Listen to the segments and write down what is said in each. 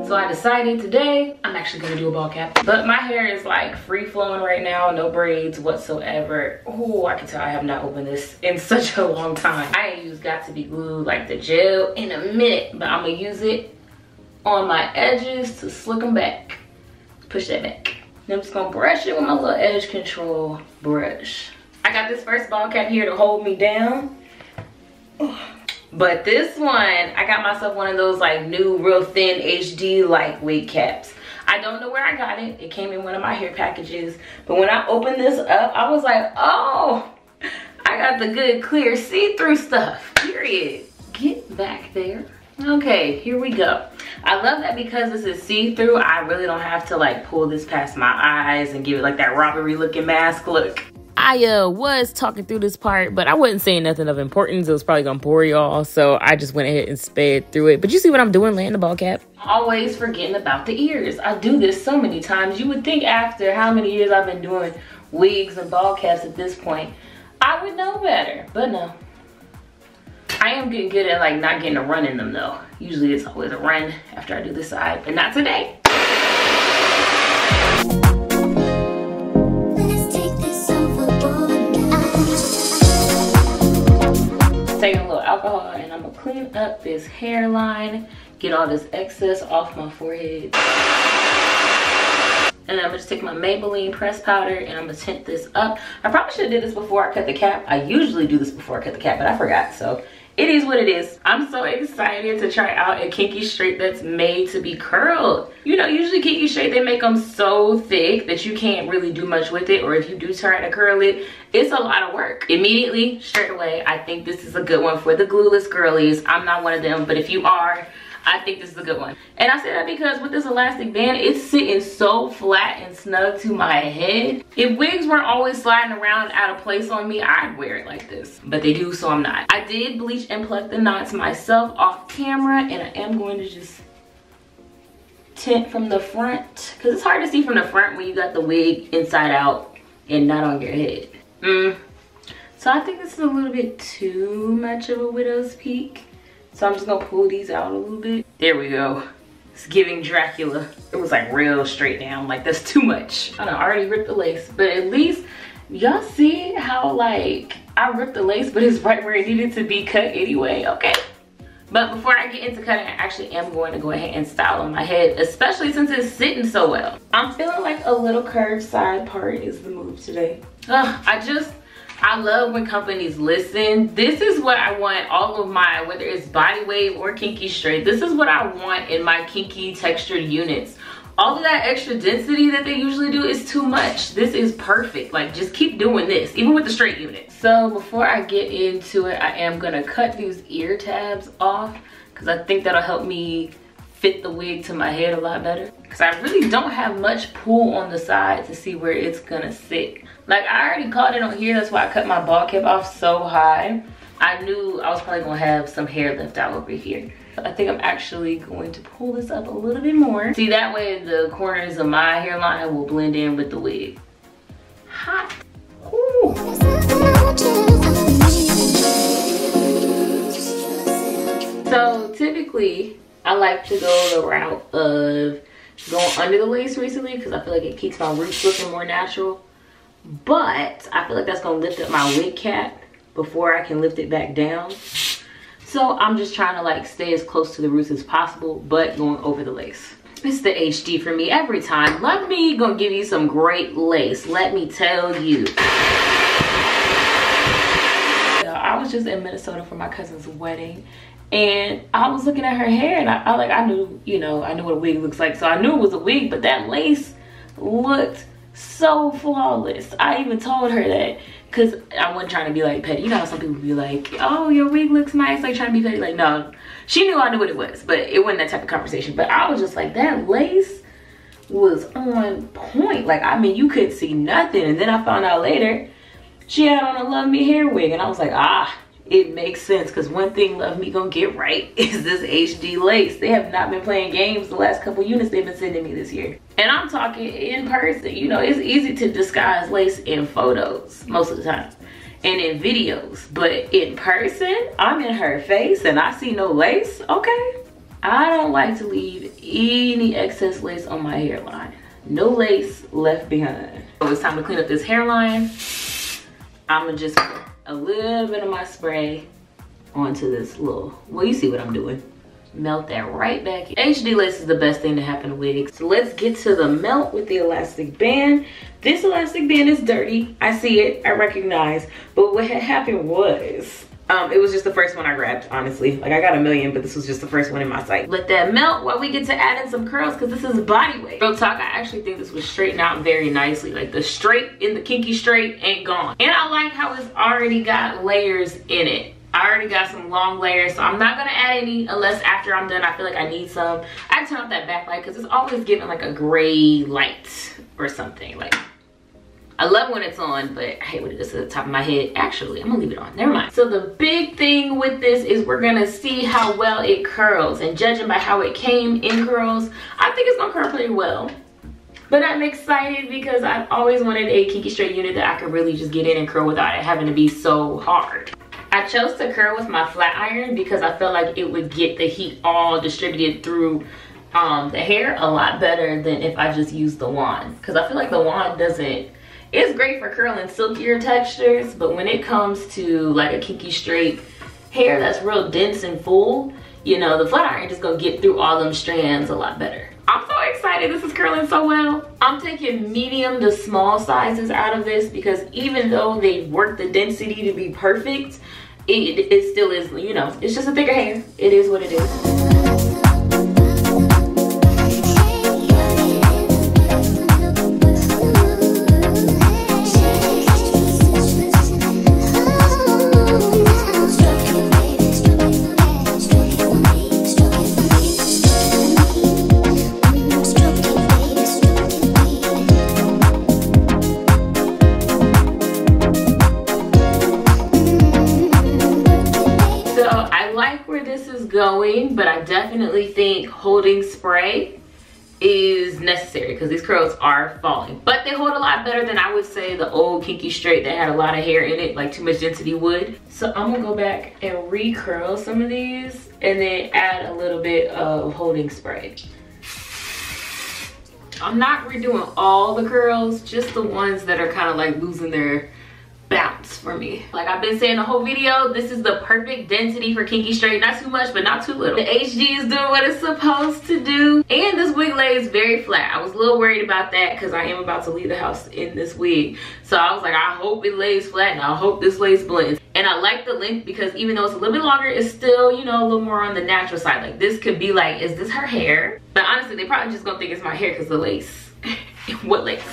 So I decided today I'm actually gonna do a ball cap, but my hair is like free flowing right now, no braids whatsoever. Oh, I can tell I have not opened this in such a long time. I ain't used Got to Be Glue like the gel in a minute, but I'm gonna use it on my edges to slick them back. Push that back. Then I'm just gonna brush it with my little edge control brush. I got this first ball cap here to hold me down. But this one, I got myself one of those like new real thin HD like wig caps. I don't know where I got it. It came in one of my hair packages. But when I opened this up, I was like, oh, I got the good clear see-through stuff, period. Get back there. Okay, here we go. I love that because this is see-through, I really don't have to like pull this past my eyes and give it like that robbery looking mask look. I was talking through this part, but I wasn't saying nothing of importance. It was probably gonna bore y'all, so I just went ahead and sped through it. But you see what I'm doing, laying the ball cap? Always forgetting about the ears. I do this so many times. You would think after how many years I've been doing wigs and ball caps at this point, I would know better, but no. I am getting good at like not getting a run in them though. Usually it's always a run after I do this side, but not today. Taking a little alcohol and I'm gonna clean up this hairline, get all this excess off my forehead. And I'm gonna just take my Maybelline press powder and I'm gonna tint this up. I probably should have did this before I cut the cap. I usually do this before I cut the cap, but I forgot, so it is what it is. I'm so excited to try out a Kinky straight that's made to be curled. You know, usually Kinky straight, they make them so thick that you can't really do much with it, or if you do try to curl it, it's a lot of work. Immediately, straight away, I think this is a good one for the glueless girlies. I'm not one of them, but if you are, I think this is a good one. And I say that because with this elastic band, it's sitting so flat and snug to my head. If wigs weren't always sliding around out of place on me, I'd wear it like this. But they do, so I'm not. I did bleach and pluck the knots myself off camera, and I am going to just tint from the front, because it's hard to see from the front when you got the wig inside out and not on your head. So I think this is a little bit too much of a widow's peak. So I'm just gonna pull these out a little bit. There we go. It's giving Dracula. It was like real straight down, like that's too much. I done already ripped the lace, but at least y'all see how like I ripped the lace, but it's right where it needed to be cut anyway, okay? But before I get into cutting, I actually am going to go ahead and style on my head, especially since it's sitting so well. I'm feeling like a little curved side part is the move today. I love when companies listen. This is what I want all of my, whether it's body wave or Kinky straight, this is what I want in my Kinky textured units. All of that extra density that they usually do is too much. This is perfect. Like, just keep doing this, even with the straight unit. So before I get into it, I am gonna cut these ear tabs off because I think that'll help me fit the wig to my head a lot better. Because I really don't have much pull on the side to see where it's gonna sit. Like, I already caught it on here, that's why I cut my ball cap off so high. I knew I was probably gonna have some hair left out over here. I think I'm actually going to pull this up a little bit more. See, that way the corners of my hairline will blend in with the wig. Hot. Ooh. So typically, I like to go the route of going under the lace recently because I feel like it keeps my roots looking more natural. But I feel like that's gonna lift up my wig cap before I can lift it back down. So I'm just trying to like stay as close to the roots as possible, but going over the lace. It's the HD for me every time. LuvMe gonna give you some great lace, let me tell you. I was just in Minnesota for my cousin's wedding, and I was looking at her hair, and I knew, you know, I knew what a wig looks like, so I knew it was a wig, but that lace looked so flawless. I even told her that because I wasn't trying to be like petty. You know how some people be like, oh, your wig looks nice, like trying to be petty. Like, no, she knew I knew what it was, but it wasn't that type of conversation. But I was just like, that lace was on point. Like, I mean, you couldn't see nothing. And then I found out later she had on a LuvMe Hair wig, and I was like, ah, it makes sense, because one thing LuvMe gonna get right is this HD lace. They have not been playing games the last couple units they've been sending me this year. And I'm talking in person. You know, it's easy to disguise lace in photos most of the time. and in videos, but in person, I'm in her face and I see no lace. Okay, I don't like to leave any excess lace on my hairline. No lace left behind. So it's time to clean up this hairline. I'm gonna just put a little bit of my spray onto this little, well, you see what I'm doing. Melt that right back in. HD lace is the best thing to happen to wigs. So let's get to the melt with the elastic band. This elastic band is dirty. I see it, I recognize. But what had happened was, it was just the first one I grabbed, honestly. Like, I got a million, but this was just the first one in my sight. Let that melt while we get to add in some curls, because this is body weight. Real talk, I actually think this was straightened out very nicely. Like, the straight in the kinky straight ain't gone. And I like how it's already got layers in it. I already got some long layers, so I'm not gonna add any unless after I'm done I feel like I need some. I turn off that backlight because it's always giving like a gray light or something. Like, I love when it's on, but I hate when it is at the top of my head. Actually, I'm gonna leave it on, never mind. So the big thing with this is we're gonna see how well it curls, and judging by how it came in curls, I think it's gonna curl pretty well. But I'm excited because I've always wanted a kinky straight unit that I could really just get in and curl without it having to be so hard. I chose to curl with my flat iron because I felt like it would get the heat all distributed through the hair a lot better than if I just used the wand. Because I feel like the wand doesn't, it's great for curling silkier textures, but when it comes to like a kinky straight hair that's real dense and full, you know, the flat iron just gonna get through all them strands a lot better. I'm so excited, this is curling so well. I'm taking medium to small sizes out of this because even though they work the density to be perfect, it still is, you know, it's just a thicker hair. It is what it is. Going, but I definitely think holding spray is necessary because these curls are falling, but they hold a lot better than I would say the old kinky straight that had a lot of hair in it, like too much density would. So I'm gonna go back and recurl some of these and then add a little bit of holding spray. I'm not redoing all the curls, just the ones that are kind of like losing their bounce for me. Like I've been saying the whole video, this is the perfect density for kinky straight. Not too much, but not too little. The HG is doing what it's supposed to do. And this wig lays very flat. I was a little worried about that because I am about to leave the house in this wig. So I was like, I hope it lays flat and I hope this lace blends. And I like the length because even though it's a little bit longer, it's still, you know, a little more on the natural side. Like this could be like, is this her hair? But honestly, they probably just gonna think it's my hair because the lace. What lace?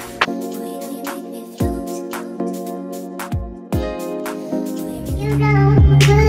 You know.